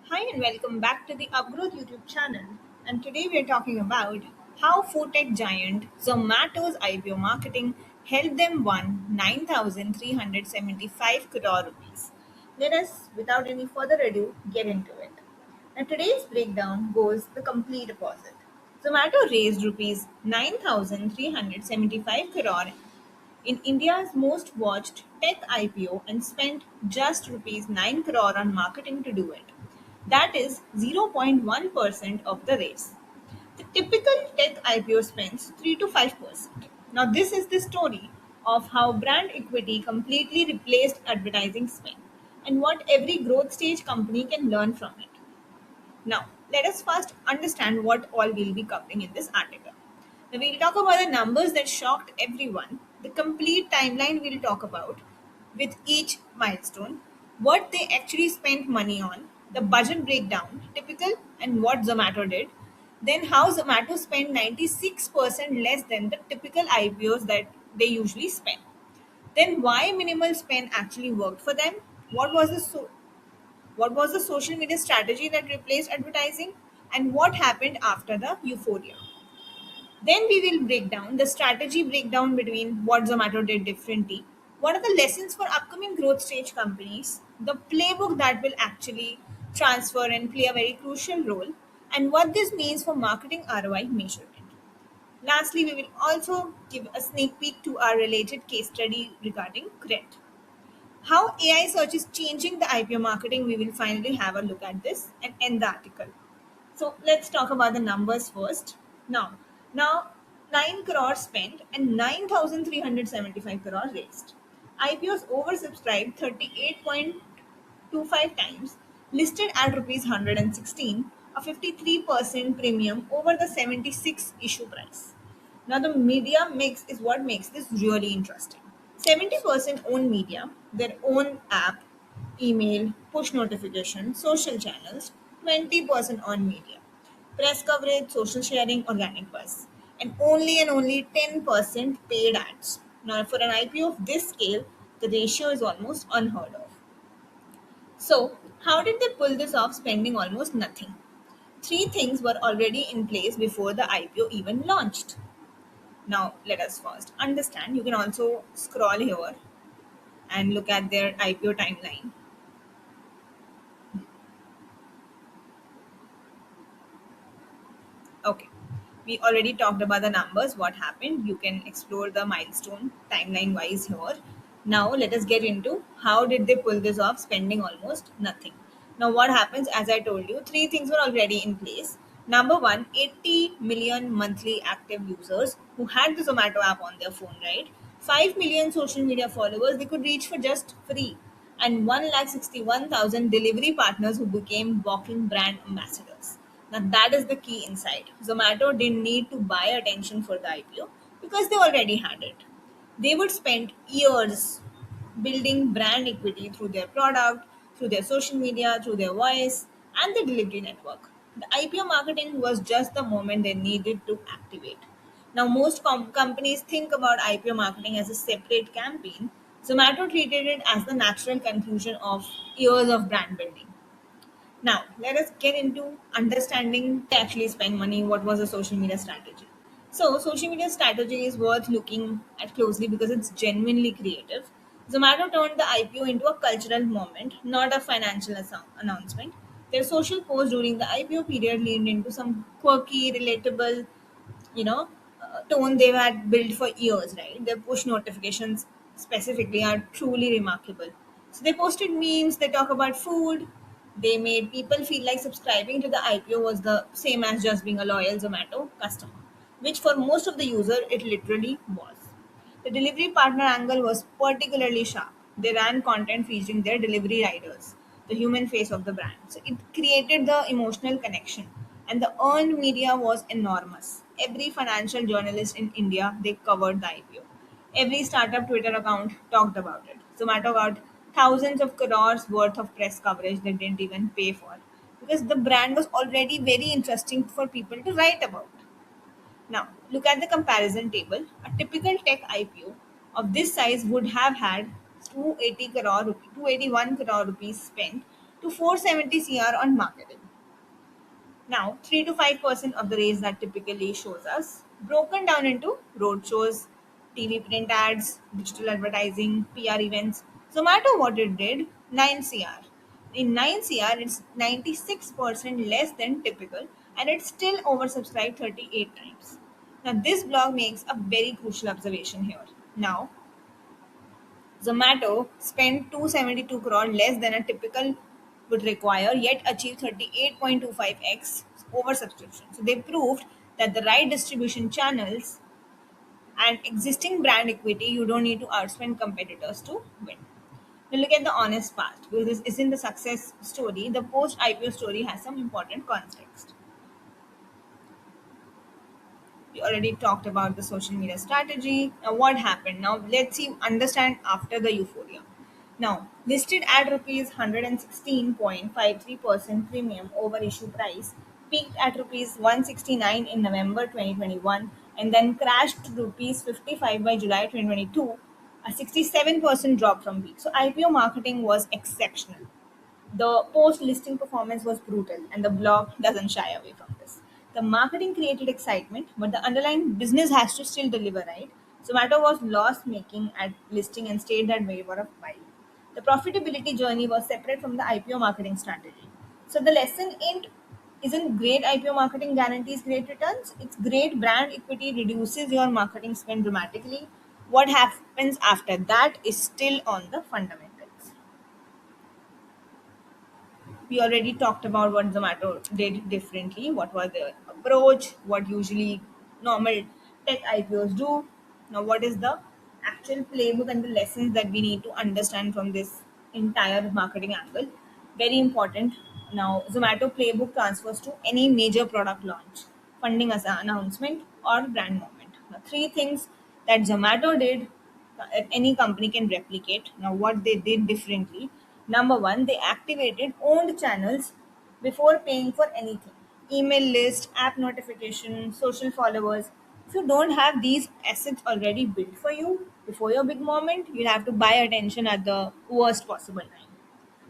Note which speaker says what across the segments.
Speaker 1: Hi and welcome back to the Upgrowth YouTube channel. And today we are talking about how food tech giant Zomato's IPO marketing helped them won 9,375 crore rupees. Let us, without any further ado, get into it. And today's breakdown goes the complete opposite. Zomato raised rupees 9,375 crore in India's most watched tech IPO and spent just rupees 9 crore on marketing to do it. That is 0.1% of the race. The typical tech IPO spends 3 to 5%. Now, this is the story of how brand equity completely replaced advertising spend and what every growth stage company can learn from it. Now, let us first understand what all we'll be covering in this article. Now, we'll talk about the numbers that shocked everyone, the complete timeline we'll talk about with each milestone, what they actually spent money on, the budget breakdown, typical, and what Zomato did, then how Zomato spent 96% less than the typical IPOs that they usually spend. Then why minimal spend actually worked for them? What was the what was the social media strategy that replaced advertising? And what happened after the euphoria? Then we will break down the strategy breakdown between what Zomato did differently. What are the lessons for upcoming growth stage companies? The playbook that will actually transfer and play a very crucial role, and what this means for marketing ROI measurement. Lastly, we will also give a sneak peek to our related case study regarding credit. How AI search is changing the IPO marketing, we will finally have a look at this and end the article. So let's talk about the numbers first. Now 9 crore spent and 9,375 crore raised. IPOs oversubscribed 38.25 times, listed at rupees 116, a 53% premium over the 76 issue price. Now, the media mix is what makes this really interesting. 70% own media, their own app, email, push notification, social channels, 20% on media, press coverage, social sharing, organic buzz, and only 10% paid ads. Now, for an IPO of this scale, the ratio is almost unheard of. So, how did they pull this off spending almost nothing? Three things were already in place before the IPO even launched. Now, let us first understand. You can also scroll here and look at their IPO timeline. Okay, we already talked about the numbers, what happened. You can explore the milestone timeline wise here. Now, let us get into how did they pull this off, spending almost nothing. Now, what happens, as I told you, three things were already in place. Number one, 80 million monthly active users who had the Zomato app on their phone, right? 5 million social media followers they could reach for just free, and 1,61,000 delivery partners who became walking brand ambassadors. Now that is the key insight. Zomato didn't need to buy attention for the IPO because they already had it. They would spend years building brand equity through their product, through their social media, through their voice, and the delivery network. The IPO marketing was just the moment they needed to activate. Now, most companies think about IPO marketing as a separate campaign. Zomato treated it as the natural conclusion of years of brand building. Now, let us get into understanding they actually spend money. What was the social media strategy? So, social media strategy is worth looking at closely because it's genuinely creative. Zomato turned the IPO into a cultural moment, not a financial announcement. Their social posts during the IPO period leaned into some quirky, relatable, you know, tone they had built for years, right? Their push notifications specifically are truly remarkable. So they posted memes, they talk about food, they made people feel like subscribing to the IPO was the same as just being a loyal Zomato customer, which for most of the user it literally was. The delivery partner angle was particularly sharp. They ran content featuring their delivery riders, the human face of the brand. So it created the emotional connection. And the earned media was enormous. Every financial journalist in India, they covered the IPO. Every startup Twitter account talked about it. Zomato got thousands of crores worth of press coverage they didn't even pay for because the brand was already very interesting for people to write about. Now, look at the comparison table. A typical tech IPO of this size would have had 280 crore rupees, 281 crore rupees spent to 470 CR on marketing. Now, 3 to 5% of the raise that typically shows us broken down into road shows, TV print ads, digital advertising, PR events. So, matter what it did, 9 CR. In 9 CR, it's 96% less than typical and it's still oversubscribed 38 times. Now, this blog makes a very crucial observation here. Now, Zomato spent 272 crore less than a typical would require, yet achieved 38.25x oversubscription. So they proved that the right distribution channels and existing brand equity, you don't need to outspend competitors to win. Now look at the honest part, because this isn't the success story. The post IPO story has some important context. We already talked about the social media strategy. Now, what happened? Now, let's see, understand after the euphoria. Now, listed at rupees 116.53% premium over issue price, peaked at rupees 169 in November 2021, and then crashed to rupees 55 by July 2022, a 67% drop from peak. So, IPO marketing was exceptional. The post listing performance was brutal, and the blog doesn't shy away from this. The marketing created excitement, but the underlying business has to still deliver, right? Zomato was loss making at listing and stayed that way for a while. The profitability journey was separate from the IPO marketing strategy. So the lesson ain't isn't great IPO marketing guarantees great returns. It's great brand equity reduces your marketing spend dramatically. What happens after that is still on the fundamentals. We already talked about what Zomato did differently, what was the approach, what usually normal tech IPOs do. Now, what is the actual playbook and the lessons that we need to understand from this entire marketing angle? Very important. Now, Zomato playbook transfers to any major product launch, funding as an announcement, or brand moment. Now, three things that Zomato did that any company can replicate. Now, what they did differently: number one, they activated owned channels before paying for anything. Email list, app notification, social followers. If you don't have these assets already built for you before your big moment, you'll have to buy attention at the worst possible time.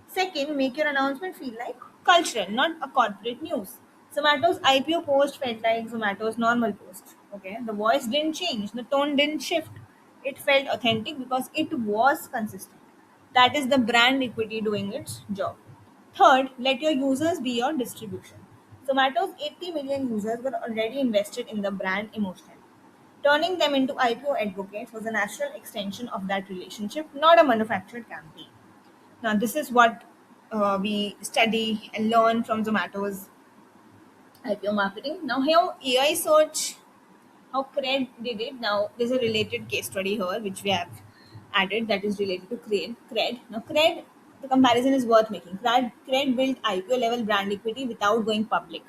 Speaker 1: Second, make your announcement feel like cultural, not a corporate news. Zomato's IPO post felt like Zomato's normal post. Okay, the voice didn't change, the tone didn't shift. It felt authentic because it was consistent. That is the brand equity doing its job. Third, let your users be your distribution. Zomato's 80 million users were already invested in the brand emotionally. Turning them into IPO advocates was a natural extension of that relationship, not a manufactured campaign. Now, this is what we study and learn from Zomato's IPO marketing. Now, here AI search, how Cred did it. Now, there's a related case study here which we have added that is related to Cred. Now, Cred, the comparison is worth making. Cred built IPO level brand equity without going public.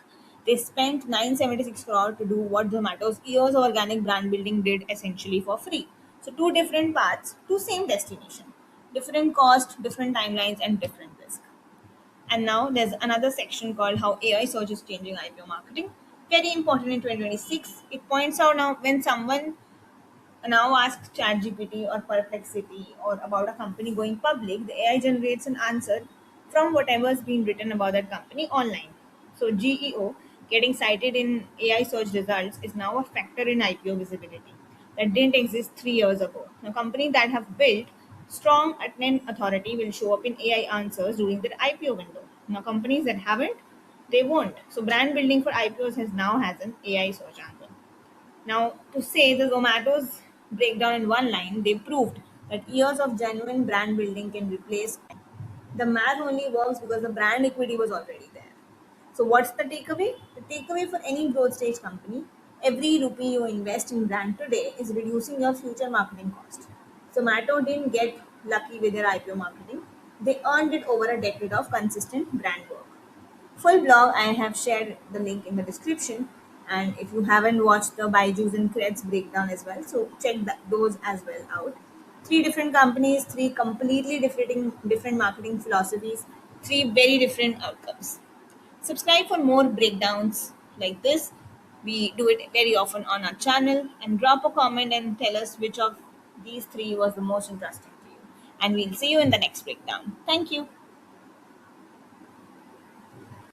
Speaker 1: They spent 976 crore to do what Zomato's years of organic brand building did essentially for free. So, two different paths to same destination, different cost, different timelines, and different risk. And now there's another section called how AI search is changing IPO marketing. Very important in 2026. It points out now when someone now asks ChatGPT or Perplexity or about a company going public, the AI generates an answer from whatever has been written about that company online. So GEO getting cited in AI search results is now a factor in IPO visibility that didn't exist 3 years ago. Now, companies that have built strong attendant authority will show up in AI answers during their IPO window. Now, companies that haven't, they won't. So, brand building for IPOs has an AI search angle. Now, to say the Zomato's breakdown in one line, they proved that years of genuine brand building can replace. The math only works because the brand equity was already there. So, what's the takeaway? The takeaway for any growth stage company: every rupee you invest in brand today is reducing your future marketing cost. Zomato didn't get lucky with their IPO marketing, they earned it over a decade of consistent brand work. Full blog, I have shared the link in the description. And if you haven't watched the Byju's and Creds breakdown as well, so check those as well out. Three different companies, three completely different marketing philosophies, three very different outcomes. Subscribe for more breakdowns like this. We do it very often on our channel. And drop a comment and tell us which of these three was the most interesting to you. And we'll see you in the next breakdown. Thank you.